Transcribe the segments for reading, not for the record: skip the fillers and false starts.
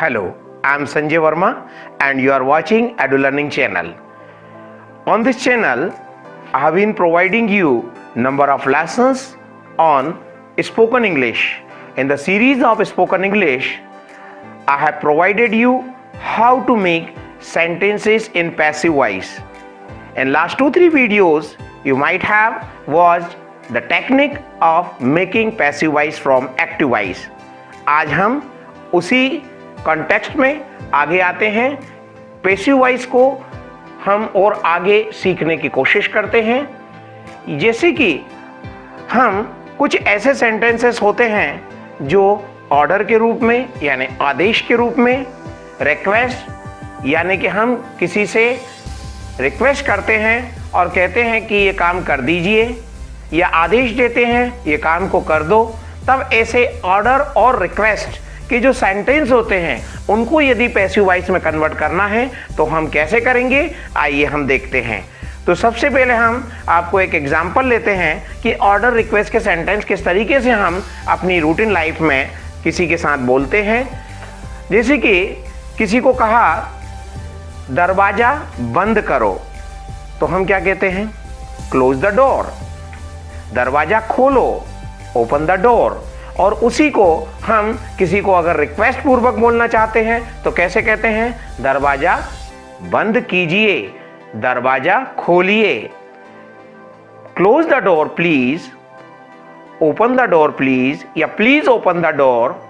Hello, I am Sanjay Verma and you are watching EDU Learning channel. On this channel, I have been providing you number of lessons on spoken English. In the series of spoken English, I have provided you how to make sentences in passive voice. In last 2-3 videos, you might have watched the technique of making passive voice from active voice. आज हम उसी context में आगे आते हैं, passive voice को हम और आगे सीखने की कोशिश करते हैं। जैसे कि हम कुछ ऐसे सेंटेंसेस होते हैं जो ऑर्डर के रूप में यानी आदेश के रूप में, रिक्वेस्ट यानी कि हम किसी से रिक्वेस्ट करते हैं और कहते हैं कि ये काम कर दीजिए, या आदेश देते हैं ये काम को कर दो, तब ऐसे ऑर्डर और रिक्वेस्ट कि जो सेंटेंस होते हैं उनको यदि पैसिव वॉइस में कन्वर्ट करना है तो हम कैसे करेंगे, आइए हम देखते हैं। तो सबसे पहले हम आपको एक एग्जांपल लेते हैं कि ऑर्डर रिक्वेस्ट के सेंटेंस किस तरीके से हम अपनी रूटीन लाइफ में किसी के साथ बोलते हैं। जैसे कि किसी को कहा दरवाजा बंद करो, तो हम क्या कहते हैं, क्लोज द डोर। दरवाजा खोलो, ओपन द डोर। और उसी को हम किसी को अगर रिक्वेस्ट पूर्वक बोलना चाहते हैं तो कैसे कहते हैं, दरवाजा बंद कीजिए, दरवाजा खोलिए। Close the door please, open the door please, या प्लीज ओपन द डोर,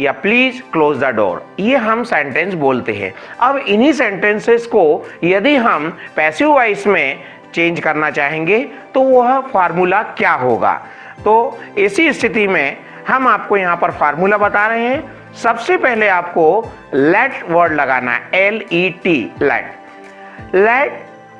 या प्लीज क्लोज द डोर। ये हम सेंटेंस बोलते हैं। अब इन्हीं सेंटेंसेस को यदि हम पैसिव वॉइस में चेंज करना चाहेंगे तो वह फार्मूला क्या होगा। तो ऐसी स्थिति में हम आपको यहां पर फार्मूला बता रहे हैं। सबसे पहले आपको लेट वर्ड लगाना है, LET, लेट।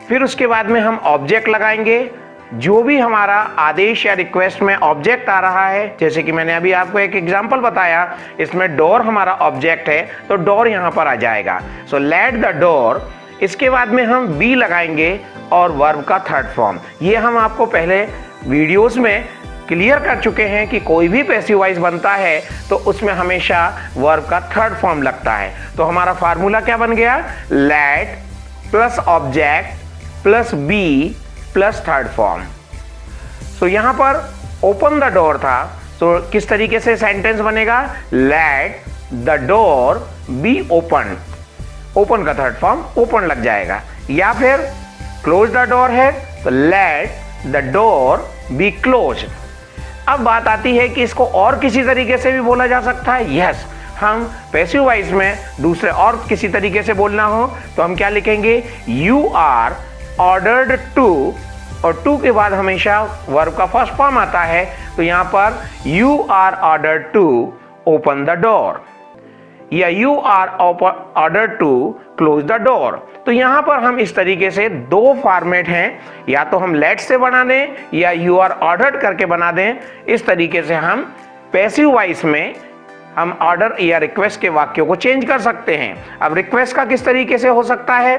फिर उसके बाद में हम ऑब्जेक्ट लगाएंगे। जो भी हमारा आदेश या रिक्वेस्ट में ऑब्जेक्ट आ रहा है, जैसे कि मैंने अभी आपको एक एग्जांपल बताया, इसमें डोर हमारा ऑब्जेक्ट है तो डोर यहां पर आ जाएगा। So let the door. इसके बाद में हम बी लगाएंगे और वर्ब का थर्ड फॉर्म। ये हम आपको पहले वीडियोस में क्लियर कर चुके हैं कि कोई भी पैसिव वॉइस बनता है तो उसमें हमेशा वर्ब का थर्ड फॉर्म लगता है। तो हमारा फार्मूला क्या बन गया, let plus object plus B plus third form. तो यहां पर ओपन द डोर था, तो किस तरीके से सेंटेंस बनेगा, late the door be open. Open का थर्ड फॉर्म ओपन लग जाएगा। या फिर क्लोज द डोर है तो late the door be close. अब बात आती है कि इसको और किसी तरीके से भी बोला जा सकता है। यस, हम पैसिव वॉइस में दूसरे और किसी तरीके से बोलना हो तो हम क्या लिखेंगे, यू आर ऑर्डर्ड टू, और टू के बाद हमेशा वर्ब का फर्स्ट फॉर्म आता है। तो यहां पर you are ordered to open the door, या you are ordered to close the door. तो यहां पर हम इस तरीके से दो फॉर्मेट हैं, या तो हम लेट से बना दें या यू आर ऑर्डर्ड करके बना दें। इस तरीके से हम पैसिव वॉइस में हम ऑर्डर या रिक्वेस्ट के वाक्यों को चेंज कर सकते हैं। अब रिक्वेस्ट का किस तरीके से हो सकता है,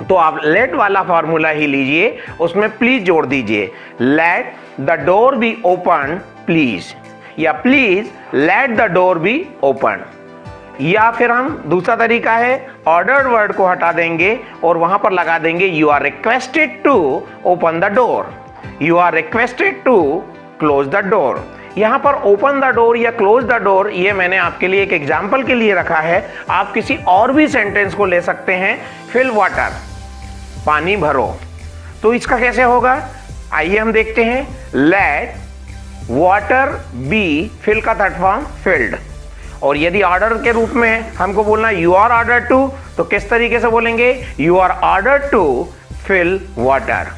तो आप लेट वाला फॉर्मूला ही लीजिए, उसमें प्लीज जोड़ दीजिए, let the door be open please, या please let the door be open. या फिर हम दूसरा तरीका है, ऑर्डर्ड वर्ड को हटा देंगे और वहां पर लगा देंगे you are requested to open the door, you are requested to close the door. यहां पर ओपन द डोर या क्लोज द डोर ये मैंने आपके लिए एक एग्जांपल के लिए रखा है। आप किसी और भी सेंटेंस को ले सकते हैं, फिल वाटर, पानी भरो। तो इसका कैसे होगा, आइए हम देखते हैं, लेट वाटर बी, फिल का थर्ड फॉर्म फिल्ड। और यदि ऑर्डर के रूप में हमको बोलना यू आर ऑर्डर टू, तो किस तरीके से बोलेंगे, you are order to fill water.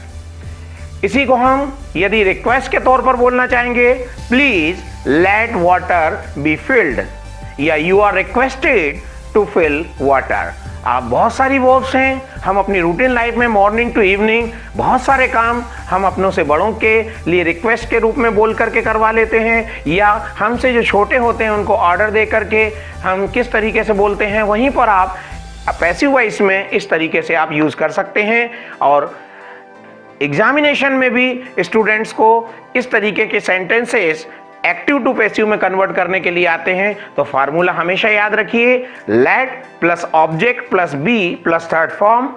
इसी को हम यदि रिक्वेस्ट के तौर पर बोलना चाहेंगे, please let water be filled, या you are requested to fill water. आप बहुत सारी वर्ब्स हैं, हम अपनी रूटीन लाइफ में मॉर्निंग टू इवनिंग बहुत सारे काम हम अपनों से बड़ों के लिए रिक्वेस्ट के रूप में बोल करके करवा लेते हैं, या हमसे जो छोटे होते हैं उनको ऑर्डर दे करके हम किस तरीके से बोलते हैं, वहीं पर आप पैसिव वॉइस में इस तरीके से आप यूज कर सकते हैं। और एग्जामिनेशन में भी स्टूडेंट्स को इस तरीके के सेंटेंसेस एक्टिव टू पैसिव में कन्वर्ट करने के लिए आते हैं तो फार्मूला हमेशा याद रखिए, let plus object plus B plus third form.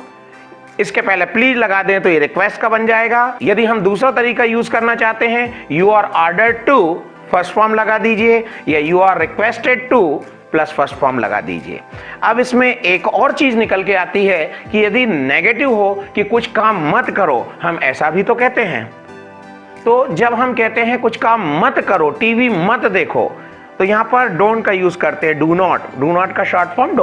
इसके पहले प्लीज लगा दें तो ये रिक्वेस्ट का बन जाएगा। यदि हम दूसरा तरीका यूज करना चाहते हैं, you are ordered to first form लगा दीजिए, या you are requested to plus first form लगा दीजिए। अब इसमें एक और चीज निकल के आती है कि यदि नेगेटिव हो कि कुछ काम मत करो, हम ऐसा भी तो कहते हैं। तो जब हम कहते हैं कुछ काम मत करो, टीवी मत देखो, तो यहां पर डोंट का यूज करते हैं, डू नॉट का short form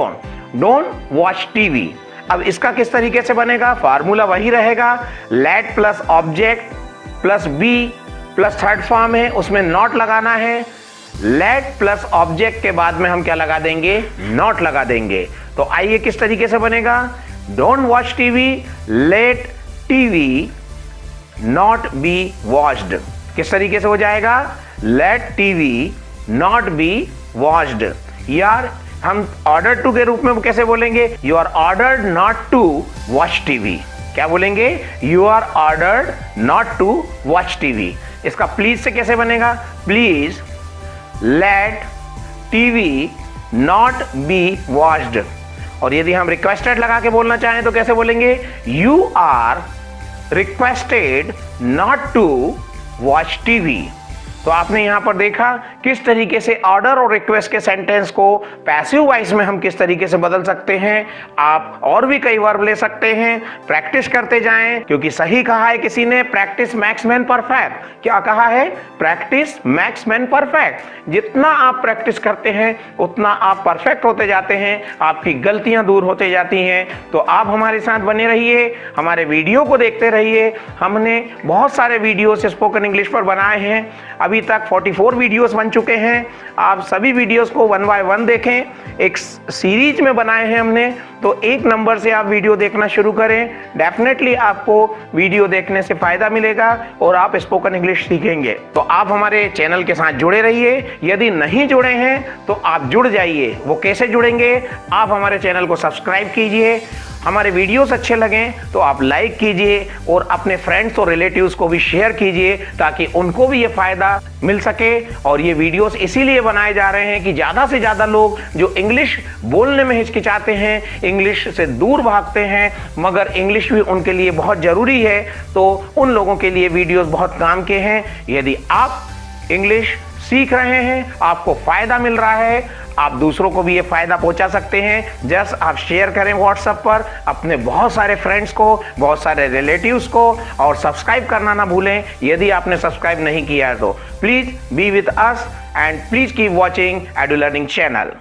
don't watch TV. अब इसका किस तरीके से बनेगा, फार्मूला वही रहेगा, let plus object plus B plus third form है, उसमें नॉट लगाना है। लेट प्लस ऑब्जेक्ट के बाद में हम क्या लगा देंगे, नॉट लगा देंगे। तो आइए किस तरीके से बनेगा, don't watch TV, let TV not be watched. किस तरीके से हो जाएगा, let TV not be watched. यार हम ऑर्डर टू के रूप में कैसे बोलेंगे, you are ordered not to watch TV. क्या बोलेंगे, you are ordered not to watch TV. इसका प्लीज से कैसे बनेगा, please let TV not be watched. और यदि हम रिक्वेस्टेड लगा के बोलना चाहें तो कैसे बोलेंगे, you are requested not to watch TV. तो आपने यहां पर देखा किस तरीके से ऑर्डर और रिक्वेस्ट के सेंटेंस को पैसिव वॉइस में हम किस तरीके से बदल सकते हैं। आप और भी कई वर्ब ले सकते हैं, प्रैक्टिस करते जाएं, क्योंकि सही कहा है किसी ने, प्रैक्टिस मैक्स मैन परफेक्ट। क्या कहा है, प्रैक्टिस मैक्स मैन परफेक्ट। जितना आप प्रैक्टिस करते हैं उतना आप परफेक्ट होते जाते हैं, आपकी गलतियां दूर होते जाती हैं। तो आप हमारे साथ बने रहिए, हमारे वीडियो को देखते रहिए। हमने बहुत सारे वीडियोस स्पोकन इंग्लिश पर बनाए हैं, अभी तक 44 वीडियोस बन चुके हैं। आप सभी वीडियोस को 1 बाय 1 देखें, एक सीरीज में बनाए हैं हमने। तो 1 नंबर से आप वीडियो देखना शुरू करें, डेफिनेटली आपको वीडियो देखने से फायदा मिलेगा और आप स्पोकन इंग्लिश सीखेंगे। तो आप हमारे चैनल के साथ जुड़े रहिए। यदि नहीं जुड़े हैं तो आप जुड़ जाइए। वो कैसे जुड़ेंगे, आप हमारे चैनल को सब्सक्राइब कीजिए, हमारे वीडियोस अच्छे लगें तो आप लाइक कीजिए और अपने फ्रेंड्स और रिलेटिव्स को भी शेयर कीजिए, ताकि उनको भी ये फायदा मिल सके। और ये वीडियोस इसीलिए बनाए जा रहे हैं कि ज़्यादा से ज़्यादा लोग जो इंग्लिश बोलने में हिचकिचाते हैं, इंग्लिश से दूर भागते हैं, मगर इंग्लिश भी उनके लिए बहुत ज़रूरी है, तो उन लोगों के लिए वीडियोस बहुत काम के हैं। यदि आप इंग्लिश सीख रहे हैं, आपको फ़ायदा मिल रहा है, आप दूसरों को भी ये फायदा पहुंचा सकते हैं। जस्ट आप शेयर करें व्हाट्सएप पर अपने बहुत सारे फ्रेंड्स को, बहुत सारे रिलेटिव्स को, और सब्सक्राइब करना ना भूलें। यदि आपने सब्सक्राइब नहीं किया है तो please be with us and please keep watching edu learning channel.